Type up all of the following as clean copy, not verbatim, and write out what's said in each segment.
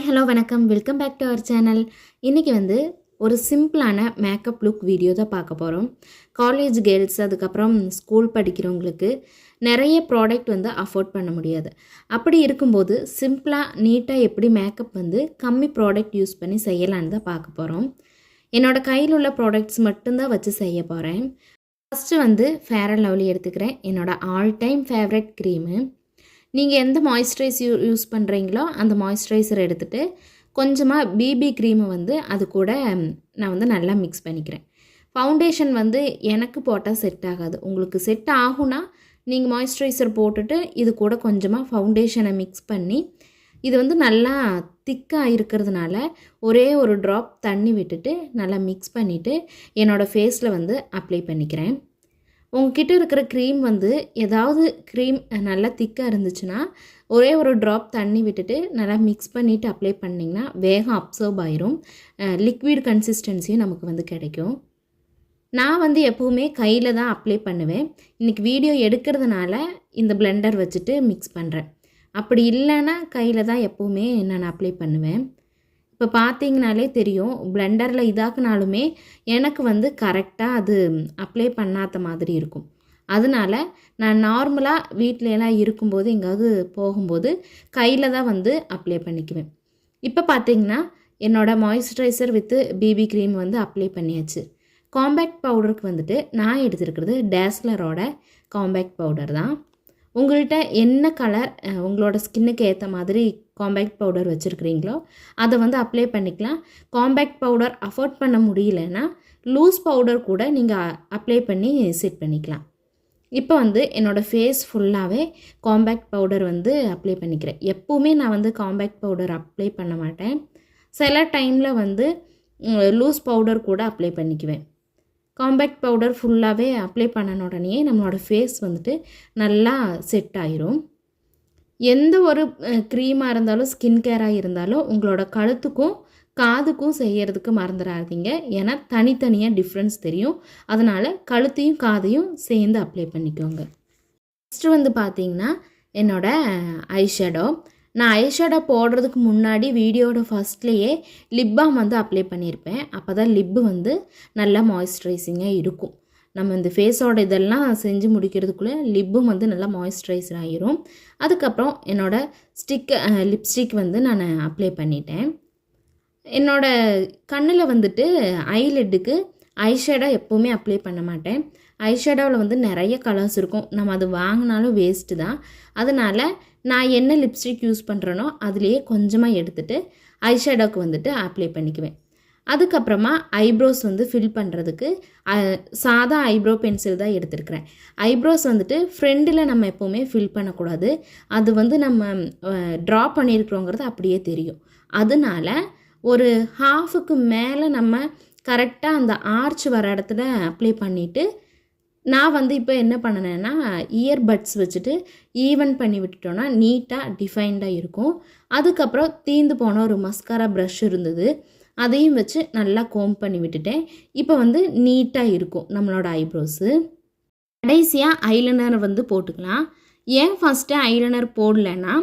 Hi hello வணக்கம், welcome back to our channel. இன்றைக்கி ஒரு சிம்பிளான மேக்கப் லுக் வீடியோ தான் பார்க்க போகிறோம். காலேஜ் கேர்ள்ஸ், அதுக்கப்புறம் ஸ்கூல் படிக்கிறவங்களுக்கு நிறைய ப்ராடக்ட் அஃபோர்ட் பண்ண முடியாது. அப்படி இருக்கும்போது சிம்பிளாக நீட்டாக எப்படி மேக்கப் கம்மி ப்ராடக்ட் யூஸ் பண்ணி செய்யலான்னு தான் பார்க்க போகிறோம். என்னோடய கையில் உள்ள ப்ராடக்ட்ஸ் மட்டும்தான் வச்சு செய்ய போகிறேன். ஃபஸ்ட்டு ஃபேர் அண்ட் லவ்லி எடுத்துக்கிறேன். என்னோடய ஆல் டைம் ஃபேவரட் க்ரீமு. நீங்கள் எந்த மாய்ஸ்சரைஸ் யூஸ் பண்ணுறீங்களோ அந்த மாய்ஸ்சரைசர் எடுத்துகிட்டு கொஞ்சமாக பிபி க்ரீமை அது கூட நான் நல்லா மிக்ஸ் பண்ணிக்கிறேன். ஃபவுண்டேஷன் எனக்கு போட்டால் செட் ஆகாது. உங்களுக்கு செட் ஆகும்னா நீங்கள் மாய்ஸ்சரைசர் போட்டுட்டு இது கூட கொஞ்சமாக ஃபவுண்டேஷனை மிக்ஸ் பண்ணி இது நல்லா திக்காக இருக்கிறதுனால ஒரே ஒரு ட்ராப் தண்ணி விட்டுட்டு நல்லா மிக்ஸ் பண்ணிவிட்டு என்னோடய ஃபேஸில் அப்ளை பண்ணிக்கிறேன். உங்ககிட்ட இருக்கிற க்ரீம் ஏதாவது க்ரீம் நல்லா திக்காக இருந்துச்சுன்னா ஒரே ஒரு ட்ராப் தண்ணி விட்டுட்டு நல்லா மிக்ஸ் பண்ணிவிட்டு அப்ளை பண்ணிங்கன்னா வேகம் அப்சர்வ் ஆயிரும். லிக்விட் கன்சிஸ்டன்சியும் நமக்கு கிடைக்கும். நான் எப்போவுமே கையில் தான் அப்ளை பண்ணுவேன். இன்றைக்கி வீடியோ எடுக்கிறதுனால இந்த பிளெண்டர் வச்சுட்டு மிக்ஸ் பண்ணுறேன். அப்படி இல்லைன்னா கையில் தான் எப்போவுமே நான் அப்ளை பண்ணுவேன். இப்போ பார்த்தீங்கனாலே தெரியும், பிளெண்டரில் இதாக்குனாலுமே எனக்கு கரெக்டாக அது அப்ளை பண்ணாத மாதிரி இருக்கும். அதனால் நான் நார்மலாக வீட்டிலலாம் இருக்கும்போது எங்காவது போகும்போது கையில் தான் அப்ளை பண்ணிக்குவேன். இப்போ பார்த்தீங்கன்னா என்னோடய moisturiser with BP cream apply பண்ணியாச்சு. காம்பேக்ட் பவுடருக்கு நான் எடுத்துருக்கிறது டேஸ்லரோட காம்பேக்ட் பவுடர் தான். உங்கள்கிட்ட என்ன கலர் உங்களோட ஸ்கின்னுக்கு ஏற்ற மாதிரி காம்பேக்ட் பவுடர் வச்சுருக்கிறீங்களோ அதை அப்ளை பண்ணிக்கலாம். காம்பேக்ட் பவுடர் அஃபோர்ட் பண்ண முடியலன்னா லூஸ் பவுடர் கூட நீங்கள் அப்ளை பண்ணி செட் பண்ணிக்கலாம். இப்போ என்னோடய ஃபேஸ் ஃபுல்லாகவே காம்பேக்ட் பவுடர் அப்ளை பண்ணிக்கிறேன். எப்போவுமே நான் காம்பேக்ட் பவுடர் அப்ளை பண்ண மாட்டேன். சில டைமில் லூஸ் பவுடர் கூட அப்ளை பண்ணிக்குவேன். காம்பேக்ட் பவுடர் ஃபுல்லாகவே அப்ளை பண்ணன உடனே நம்மளோட ஃபேஸ் நல்லா செட் ஆயிரும். எந்த ஒரு க்ரீமாக இருந்தாலும் ஸ்கின் கேராக இருந்தாலும் உங்களோட கழுத்துக்கும் காதுக்கும் செய்கிறதுக்கு மறந்துடாதீங்க. ஏன்னா தனித்தனியாக டிஃப்ரென்ஸ் தெரியும். அதனால் கழுத்தையும் காதையும் சேர்ந்து அப்ளை பண்ணிக்கோங்க. நெக்ஸ்ட்டு பார்த்தீங்கன்னா என்னோடய ஐஷேடோ. நான் ஐஷேடோ போடுறதுக்கு முன்னாடி வீடியோட ஃபஸ்ட்லேயே லிப் பாம் அப்ளை பண்ணியிருப்பேன். அப்போ தான் லிப்பு நல்லா மாய்ஸ்சரைசிங்காக இருக்கும். நம்ம இந்த ஃபேஸோட இதெல்லாம் செஞ்சு முடிக்கிறதுக்குள்ளே லிப்பும் நல்லா மாய்ஸ்சரைசர் ஆகிரும். அதுக்கப்புறம் என்னோடய லிப்ஸ்டிக் நான் அப்ளை பண்ணிட்டேன். என்னோடய கண்ணில் ஐலிட்டுக்கு ஐஷேடோ எப்போவுமே அப்ளை பண்ண மாட்டேன். ஐஷேடோவில் நிறைய கலர்ஸ் இருக்கும். நம்ம அது வாங்கினாலும் வேஸ்ட்டு தான். அதனால் நான் என்ன லிப்ஸ்டிக் யூஸ் பண்ணுறேனோ அதுலேயே கொஞ்சமாக எடுத்துகிட்டு ஐஷேடோவுக்கு அப்ளை பண்ணிக்குவேன். அதுக்கப்புறமா ஐப்ரோஸ் ஃபில் பண்ணுறதுக்கு சாதா ஐப்ரோ பென்சில் தான் எடுத்துருக்கிறேன். ஐப்ரோஸ் ஃப்ரெண்டில் நம்ம எப்போவுமே ஃபில் பண்ணக்கூடாது. அது நம்ம ட்ரா பண்ணியிருக்கிறோங்கிறது அப்படியே தெரியும். அதனால ஒரு ஹாஃபுக்கு மேலே நம்ம கரெக்டாக அந்த ஆர்ச் வர இடத்துல அப்ளை பண்ணிவிட்டு நான் இப்போ என்ன பண்ணினேன்னா இயர்பட்ஸ் வச்சுட்டு ஈவன் பண்ணி விட்டுட்டோன்னா நீட்டாக டிஃபைன்டாக இருக்கும். அதுக்கப்புறம் தீந்து போன ஒரு மஸ்காரா ப்ரஷ் இருந்தது, அதையும் வச்சு நல்லா கோம் பண்ணி விட்டுட்டேன். இப்போ நீட்டாக இருக்கும் நம்மளோட ஐப்ரோஸு. கடைசியாக ஐலைனர் போட்டுக்கலாம். ஏன் ஃபஸ்ட்டு ஐலைனர் போடலைன்னா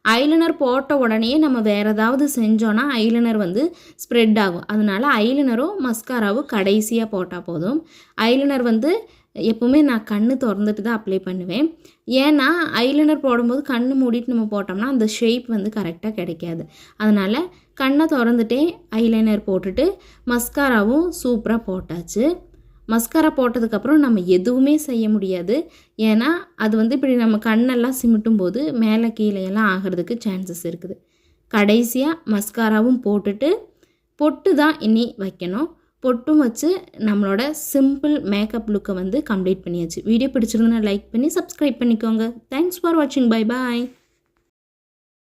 ஐலைனர் போட்ட உடனே நம்ம வேறு ஏதாவது செஞ்சோன்னா ஐலைனர் ஸ்ப்ரெட் ஆகும். அதனால் ஐலைனரும் மஸ்காராவும் கடைசியாக போட்டால் போதும். ஐலைனர் எப்போவுமே நான் கண்ணு திறந்துட்டு தான் அப்ளை பண்ணுவேன். ஏன்னா ஐலைனர் போடும்போது கண்ணு மூடிட்டு நம்ம போட்டோம்னா அந்த ஷேப் கரெக்டாக கிடைக்காது. அதனால் கண்ணை திறந்துட்டே ஐலைனர் போட்டுட்டு மஸ்காராவும் சூப்பராக போட்டாச்சு. மஸ்காரா போட்டதுக்கப்புறம் நம்ம எதுவுமே செய்ய முடியாது. ஏன்னா அது இப்படி நம்ம கண்ணெல்லாம் சிமிட்டும் போது மேலே கீழே எல்லாம் ஆகிறதுக்கு சான்சஸ் இருக்குது. கடைசியாக மஸ்காராவும் போட்டுட்டு பொட்டு தான் இனி வைக்கணும். பொட்டும் வச்சு நம்மளோட சிம்பிள் மேக்கப் லுக்கை கம்ப்ளீட் பண்ணியாச்சு. வீடியோ பிடிச்சிருந்தா லைக் பண்ணி சப்ஸ்கிரைப் பண்ணிக்கோங்க. தேங்க்ஸ் ஃபார் வாட்சிங். Bye bye.